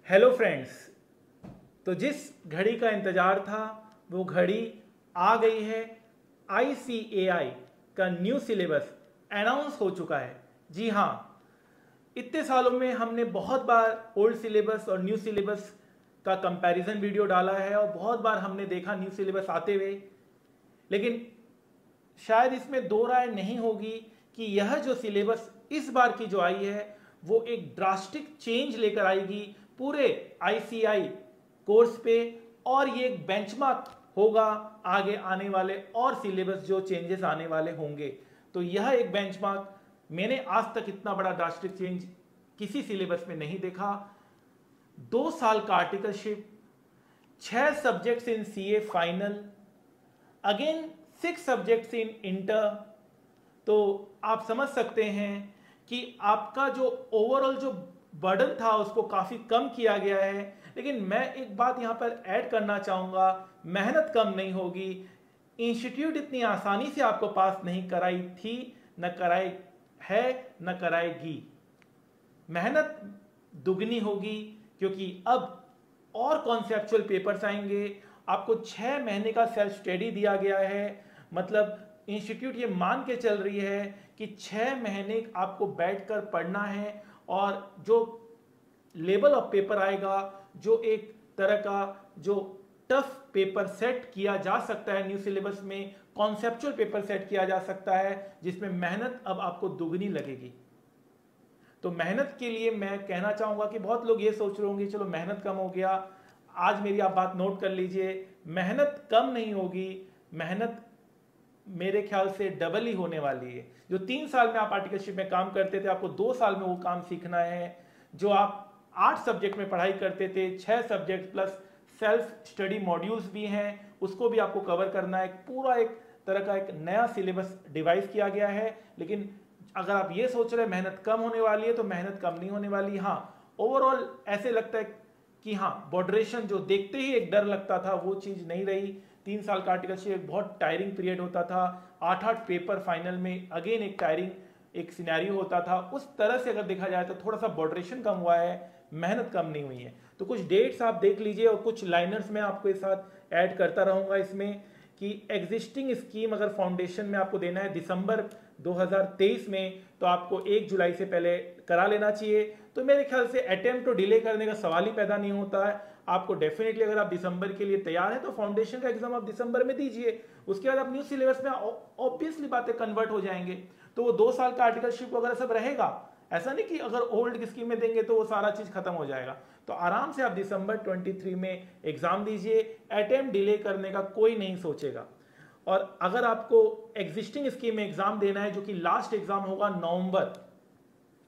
Hello friends. तो जिस घड़ी का इंतजार था वो घड़ी आ गई है। ICAI का न्यू सिलेबस अनाउंस हो चुका है। जी हाँ, इतने सालों में हमने बहुत बार ओल्ड सिलेबस और न्यू सिलेबस का कंपैरिजन वीडियो डाला है और बहुत बार हमने देखा न्यू सिलेबस आते हुए, लेकिन शायद इसमें दो राय नहीं होगी कि यह जो सिलेबस इस बार की जो आई है वो एक ड्रास्टिक चेंज लेकर आएगी पूरे ICAI कोर्स पे, और ये एक बेंचमार्क होगा आगे आने वाले और सिलेबस जो चेंजेस आने वाले होंगे। तो यह एक बेंचमार्क, मैंने आज तक इतना बड़ा ड्रास्टिक चेंज किसी सिलेबस में नहीं देखा। 2 साल का articleship, 6 subjects in CA final, again 6 subjects in inter. तो आप समझ सकते हैं कि आपका जो ओवरऑल जो बर्डन था उसको काफी कम किया गया है। लेकिन मैं एक बात यहां पर ऐड करना चाहूंगा, मेहनत कम नहीं होगी। इंस्टीट्यूट इतनी आसानी से आपको पास नहीं कराई थी, न कराई है, न कराएगी। मेहनत दुगनी होगी क्योंकि अब और कॉन्सेप्चुअल पेपर्स आएंगे। आपको 6 महीने का सेल्फ स्टडी दिया गया है, मतलब इंस्टीट्यूट ये मान के चल रही है कि 6 महीने आपको बैठकर पढ़ना है, और जो लेवल ऑफ पेपर आएगा, जो एक तरह का जो टफ पेपर सेट किया जा सकता है न्यू सिलेबस में, कॉन्सेप्चुअल पेपर सेट किया जा सकता है जिसमें मेहनत अब आपको दुगनी लगेगी। तो मेहनत के लिए मैं कहना चाहूंगा कि बहुत लोग ये सोच रहे होंगे चलो मेहनत कम हो गया। आज मेरी आप बात नोट कर लीजिए, मेहनत कम नहीं होगी, मेहनत मेरे ख्याल से डबल ही होने वाली है। जो 3 साल में आप आर्टिकलशिप में काम करते थे, आपको 2 साल में वो काम सीखना है। जो आप 8 सब्जेक्ट में पढ़ाई करते थे, 6 subject plus self study modules भी हैं, उसको भी आपको कवर करना है। पूरा एक तरह का एक नया सिलेबस डिवाइस किया गया है। लेकिन अगर आप ये सोच रहे हैं मेहनत कम होने वाली है, तो मेहनत कम नहीं होने वाली। हाँ, ओवरऑल ऐसे लगता है कि हाँ, बॉर्डरेशन जो देखते ही एक डर लगता था वो चीज नहीं रही। 3 साल का आर्टिकलशिप एक बहुत टायरिंग पीरियड होता था, 8-8 पेपर फाइनल में, अगेन एक टायरिंग एक सिनेरियो होता था। उस तरह से अगर देखा जाए तो थोड़ा सा बॉर्डरेशन कम हुआ है, मेहनत कम नहीं हुई है। तो कुछ डेट्स आप देख लीजिए और कुछ लाइनर्स में आपको इस साथ ऐड करता रहूंगा इसमें कि एग्जिस्टिंग स्कीम अगर फाउंडेशन में आपको देना है दिसंबर 2023 में, तो आपको 1 जुलाई से पहले करा लेना चाहिए। तो मेरे ख्याल से अटेम्प्ट तो डिले करने का सवाल ही पैदा नहीं होता है। आपको डेफिनेटली अगर आप दिसंबर के लिए तैयार हैं तो फाउंडेशन का एग्जाम आप दिसंबर में दीजिए। उसके बाद आप न्यू सिलेबस में ऑब्वियसली बातें कन्वर्ट हो जाएंगे। तो वो 2 साल का आर्टिकलशिप वगैरह सब रहेगा। ऐसा नहीं कि अगर ओल्ड स्कीम में देंगे तो वो सारा चीज खत्म हो जाएगा। तो आराम से आप दिसंबर 23 में एग्जाम दीजिए, अटेम्प्ट डिले करने का कोई नहीं सोचेगा। और अगर आपको एग्जिस्टिंग स्कीम में एग्जाम देना है, जो कि लास्ट एग्जाम होगा नवंबर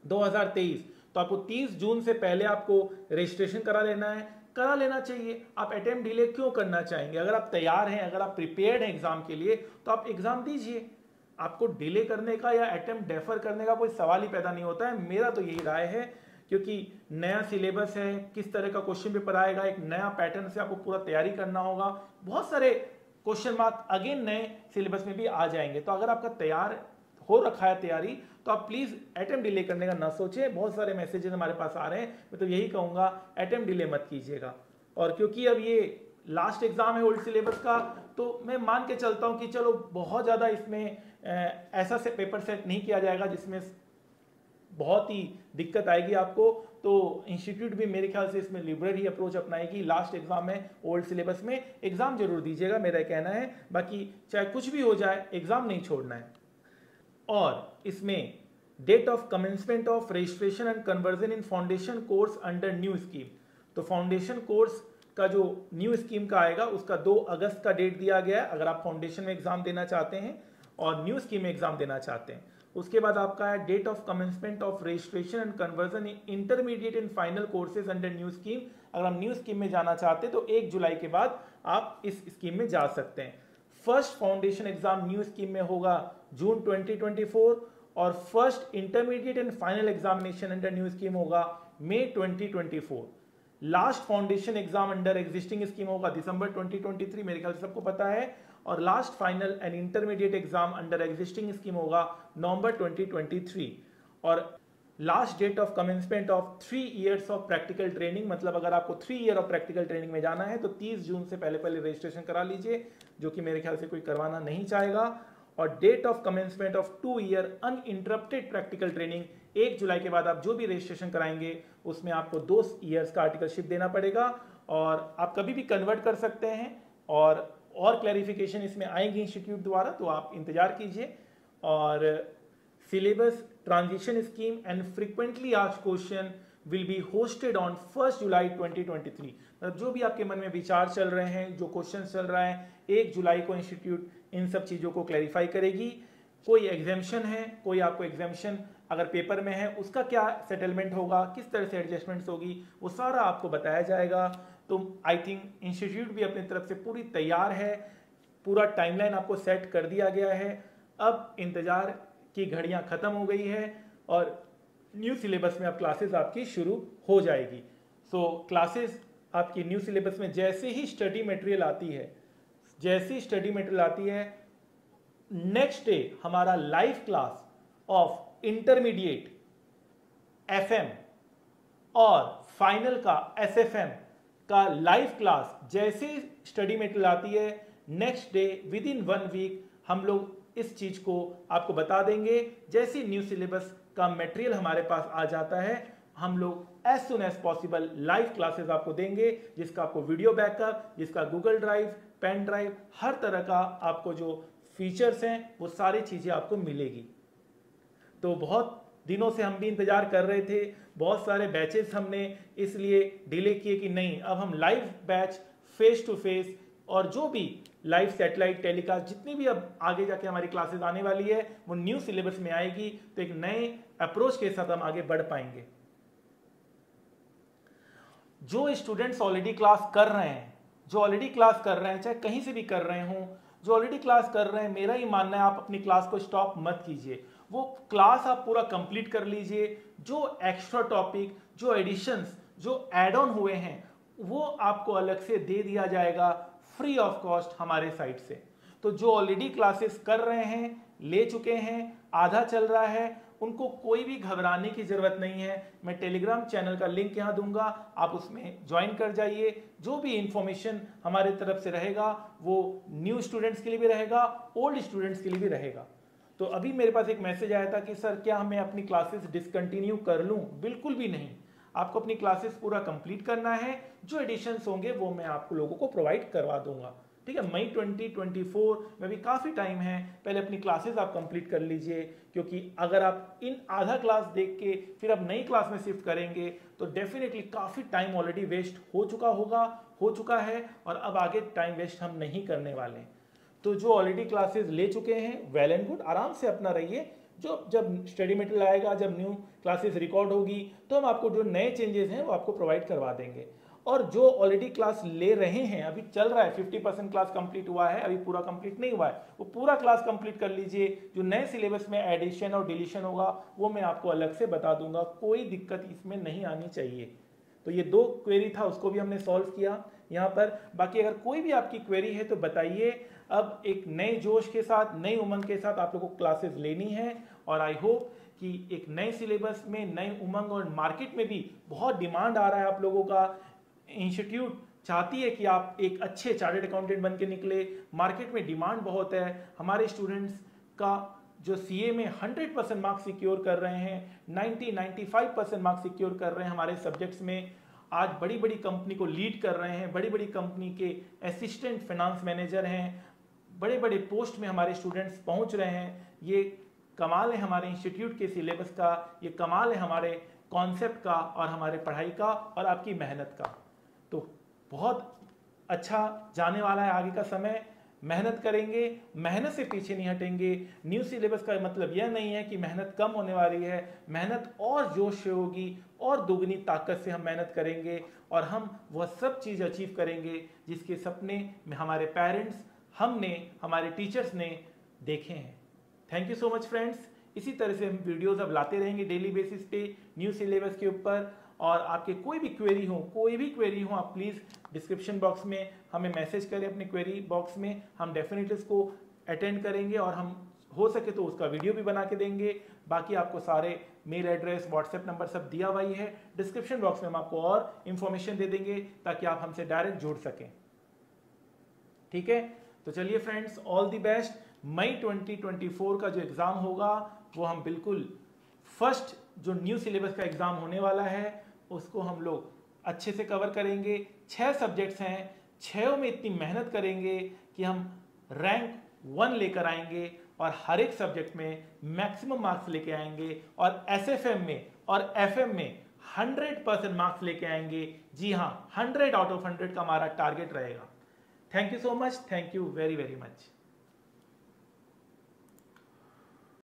2023, तो आपको 30 जून से पहले आपको रजिस्ट्रेशन करा लेना चाहिए। आप अटेम्प्ट डिले क्यों करना चाहेंगे? अगर आप तैयार हैं, अगर आप प्रिपेयर्ड हैं एग्जाम के लिए, तो आप एग्जाम दीजिए। आपको डिले करने का या अटेम्प्ट डेफर करने का कोई सवाल ही पैदा नहीं होता है। मेरा तो यही राय है, क्योंकि नया सिलेबस है, किस तरह का क्वेश्चन पेपर आएगा, एक नया पैटर्न से आपको पूरा तैयारी करना होगा। बहुत सारे क्वेश्चन मार्क अगेन नए सिलेबस में भी आ जाएंगे। तो अगर आपका तैयार हो रखा है तैयारी, तो आप प्लीज अटेम्प्ट डिले करने का ना सोचें। बहुत सारे मैसेजेस हमारे पास आ रहे हैं, मैं तो यही कहूंगा अटेम्प्ट डिले मत कीजिएगा। और क्योंकि अब ये लास्ट एग्जाम है ओल्ड सिलेबस का, तो मैं मान के चलता हूं कि चलो बहुत ज्यादा इसमें ऐसा से पेपर सेट नहीं किया जाएगा जिसमें बहुत ही दिक्कत आएगी आपको। तो इंस्टीट्यूट भी मेरे ख्याल से इसमें लिबरल ही अप्रोच अपनाएगी। लास्ट एग्जाम है ओल्ड सिलेबस में, एग्जाम जरूर दीजिएगा, मेरा कहना है। बाकी चाहे कुछ भी हो जाए, एग्जाम नहीं छोड़ना है। और इसमें date of commencement of registration and conversion in foundation course under new scheme. तो फाउंडेशन कोर्स का जो न्यू स्कीम का आएगा उसका 2 अगस्त का डेट दिया गया है, अगर आप फाउंडेशन में एग्जाम देना चाहते हैं और न्यू स्कीम में एग्जाम देना चाहते हैं। उसके बाद आपका है date of commencement of registration and conversion in intermediate and final courses under new scheme. अगर आप न्यू स्कीम में जाना चाहते हैं तो 1 जुलाई के बाद आप इस स्कीम में जा सकते हैं। First foundation exam new scheme में होगा जून 2024, और first intermediate and final examination under new scheme होगा मई 2024। Last foundation exam under existing scheme होगा दिसंबर 2023, मेरे ख्याल से सबको पता है। और last final and intermediate exam under existing scheme होगा नवंबर 2023। और last date of commencement of 3 years of practical training, मतलब अगर आपको 3 ईयर ऑफ प्रैक्टिकल ट्रेनिंग में जाना है तो 30 जून से पहले पहले रजिस्ट्रेशन करा लीजिए, जो कि मेरे ख्याल से कोई करवाना नहीं चाहेगा। और date of commencement of 2 year uninterrupted practical training, 1 जुलाई के बाद आप जो भी रजिस्ट्रेशन कराएंगे उसमें आपको 2 ईयर्स का आर्टिकलशिप देना पड़ेगा, और आप कभी भी कन्वर्ट कर सकते हैं। और क्लैरिफिकेशन इसमें आएंगी इंस्टीट्यूट द्वारा, तो आप इंतजार कीजिए। और syllabus transition scheme and frequently asked question will be hosted on 1 जुलाई 2023। मतलब जो भी आपके मन में विचार चल रहे हैं, जो क्वेश्चन चल रहा है, 1 जुलाई को इंस्टीट्यूट इन सब चीज़ों को क्लैरिफाई करेगी। कोई एग्जाम्शन है, कोई आपको एग्जाम्शन अगर पेपर में है उसका क्या सेटलमेंट होगा, किस तरह से एडजस्टमेंट्स होगी, वो सारा आपको बताया जाएगा। तो आई थिंक इंस्टीट्यूट भी अपनी तरफ से पूरी तैयार है, पूरा टाइमलाइन आपको सेट कर दिया गया है। अब इंतजार की घड़ियां खत्म हो गई है और न्यू सिलेबस में अब क्लासेस आपकी शुरू हो जाएगी। सो क्लासेस आपकी न्यू सिलेबस में जैसे ही स्टडी मटेरियल आती है, नेक्स्ट डे हमारा live class of intermediate FM और फाइनल का SFM का लाइव क्लास जैसे स्टडी मटेरियल आती है, next day within 1 week हम लोग इस चीज को आपको बता देंगे। जैसे न्यू सिलेबस का मटेरियल हमारे पास आ जाता है, हम लोग as soon as possible live classes आपको देंगे, जिसका आपको वीडियो बैकअप, जिसका गूगल ड्राइव, पेन ड्राइव, हर तरह का आपको जो फीचर्स हैं वो सारी चीजें आपको मिलेगी। तो बहुत दिनों से हम भी इंतजार कर रहे थे, बहुत सारे बैचेस हमने इसलिए डिले किए कि नहीं, अब हम live batch face to face और जो भी लाइव सैटेलाइट टेलीकास्ट जितनी भी अब आगे जाके हमारी क्लासेस आने वाली है वो न्यू सिलेबस में आएगी, तो एक नए अप्रोच के साथ हम आगे बढ़ पाएंगे। जो स्टूडेंट्स ऑलरेडी क्लास कर रहे हैं, चाहे कहीं से भी कर रहे हों, जो ऑलरेडी क्लास कर रहे हैं, मेरा ही मानना है आप अपनी क्लास को स्टॉप मत कीजिए, वो क्लास आप पूरा कंप्लीट कर लीजिए। जो एक्स्ट्रा टॉपिक, जो एडिशंस, जो एड ऑन हुए हैं वो आपको अलग से दे दिया जाएगा फ्री ऑफ कॉस्ट हमारे साइट से। तो जो ऑलरेडी क्लासेस कर रहे हैं, ले चुके हैं, आधा चल रहा है, उनको कोई भी घबराने की जरूरत नहीं है। मैं टेलीग्राम चैनल का लिंक यहां दूंगा, आप उसमें ज्वाइन कर जाइए। जो भी इंफॉर्मेशन हमारे तरफ से रहेगा वो न्यू स्टूडेंट्स के लिए भी रहेगा, ओल्ड स्टूडेंट्स के लिए भी रहेगा। तो अभी मेरे पास एक मैसेज आया था कि सर क्या हमें अपनी क्लासेस डिसकंटिन्यू कर लूं? बिल्कुल भी नहीं, आपको अपनी क्लासेस पूरा कंप्लीट करना है। जो एडिशंस होंगे वो मैं आपको लोगों को प्रोवाइड करवा दूंगा, ठीक है। मई 2024 में भी काफ़ी टाइम है, पहले अपनी क्लासेस आप कंप्लीट कर लीजिए, क्योंकि अगर आप इन आधा क्लास देख के फिर आप नई क्लास में शिफ्ट करेंगे तो डेफिनेटली काफ़ी टाइम ऑलरेडी वेस्ट हो चुका है, और अब आगे टाइम वेस्ट हम नहीं करने वाले। तो जो ऑलरेडी क्लासेस ले चुके हैं, वेल एंड गुड, आराम से अपना रहिए। जब स्टडी मटेरियल आएगा, जब न्यू क्लासेस रिकॉर्ड होगी, तो हम आपको जो नए चेंजेस हैं वो आपको प्रोवाइड करवा देंगे। और जो ऑलरेडी क्लास ले रहे हैं, अभी चल रहा है, 50% क्लास कंप्लीट हुआ है, अभी पूरा कंप्लीट नहीं हुआ है, वो पूरा क्लास कंप्लीट कर लीजिए। जो नए सिलेबस में एडिशन और डिलीशन होगा वो मैं आपको अलग से बता दूंगा, कोई दिक्कत इसमें नहीं आनी चाहिए। तो ये 2 क्वेरी था, उसको भी हमने सॉल्व किया यहाँ पर। बाकी अगर कोई भी आपकी क्वेरी है तो बताइए। अब एक नए जोश के साथ, नई उमंग के साथ आप लोगों को क्लासेस लेनी है, और आई होप कि एक नए सिलेबस में नई उमंग, और मार्केट में भी बहुत डिमांड आ रहा है आप लोगों का। इंस्टीट्यूट चाहती है कि आप एक अच्छे चार्टर्ड अकाउंटेंट बन के निकले, मार्केट में डिमांड बहुत है। हमारे स्टूडेंट्स का जो CA में 100% मार्क्स सिक्योर कर रहे हैं, 90-95% मार्क्स सिक्योर कर रहे हैं हमारे सब्जेक्ट्स में, आज बड़ी बड़ी कंपनी को लीड कर रहे हैं, बड़ी बड़ी कंपनी के असिस्टेंट फाइनेंस मैनेजर हैं, बड़े बड़े पोस्ट में हमारे स्टूडेंट्स पहुंच रहे हैं। ये कमाल है हमारे इंस्टीट्यूट के सिलेबस का, ये कमाल है हमारे कॉन्सेप्ट का, और हमारे पढ़ाई का, और आपकी मेहनत का। तो बहुत अच्छा जाने वाला है आगे का समय। मेहनत करेंगे, मेहनत से पीछे नहीं हटेंगे। न्यू सिलेबस का मतलब यह नहीं है कि मेहनत कम होने वाली है, मेहनत और जोश से होगी, और दुगनी ताकत से हम मेहनत करेंगे, और हम वह सब चीज़ अचीव करेंगे जिसके सपने में हमारे पेरेंट्स, हमने, हमारे टीचर्स ने देखे हैं। Thank you so much friends. इसी तरह से हम वीडियोस अब लाते रहेंगे डेली बेसिस पे न्यू सिलेबस के ऊपर। और आपके कोई भी क्वेरी हो, आप प्लीज़ डिस्क्रिप्शन बॉक्स में हमें मैसेज करें, अपनी क्वेरी बॉक्स में, हम डेफिनेटली उसको अटेंड करेंगे, और हम हो सके तो उसका वीडियो भी बना के देंगे। बाकी आपको सारे मेल एड्रेस, व्हाट्सएप नंबर सब दिया हुआ ही है। डिस्क्रिप्शन बॉक्स में हम आपको और इंफॉर्मेशन दे देंगे ताकि आप हमसे डायरेक्ट जुड़ सकें। ठीक है, तो चलिए फ्रेंड्स, ऑल दी बेस्ट। मई 2024 का जो एग्जाम होगा वो हम बिल्कुल फर्स्ट जो न्यू सिलेबस का एग्जाम होने वाला है उसको हम लोग अच्छे से कवर करेंगे। 6 सब्जेक्ट्स हैं, 6 में इतनी मेहनत करेंगे कि हम रैंक 1 लेकर आएंगे और हर एक सब्जेक्ट में मैक्सिमम मार्क्स लेके आएंगे और एसएफएम में और एफएम में 100% मार्क्स लेके आएंगे। जी हाँ, 100 आउट ऑफ 100 का हमारा टारगेट रहेगा। Thank you so much, thank you very very much.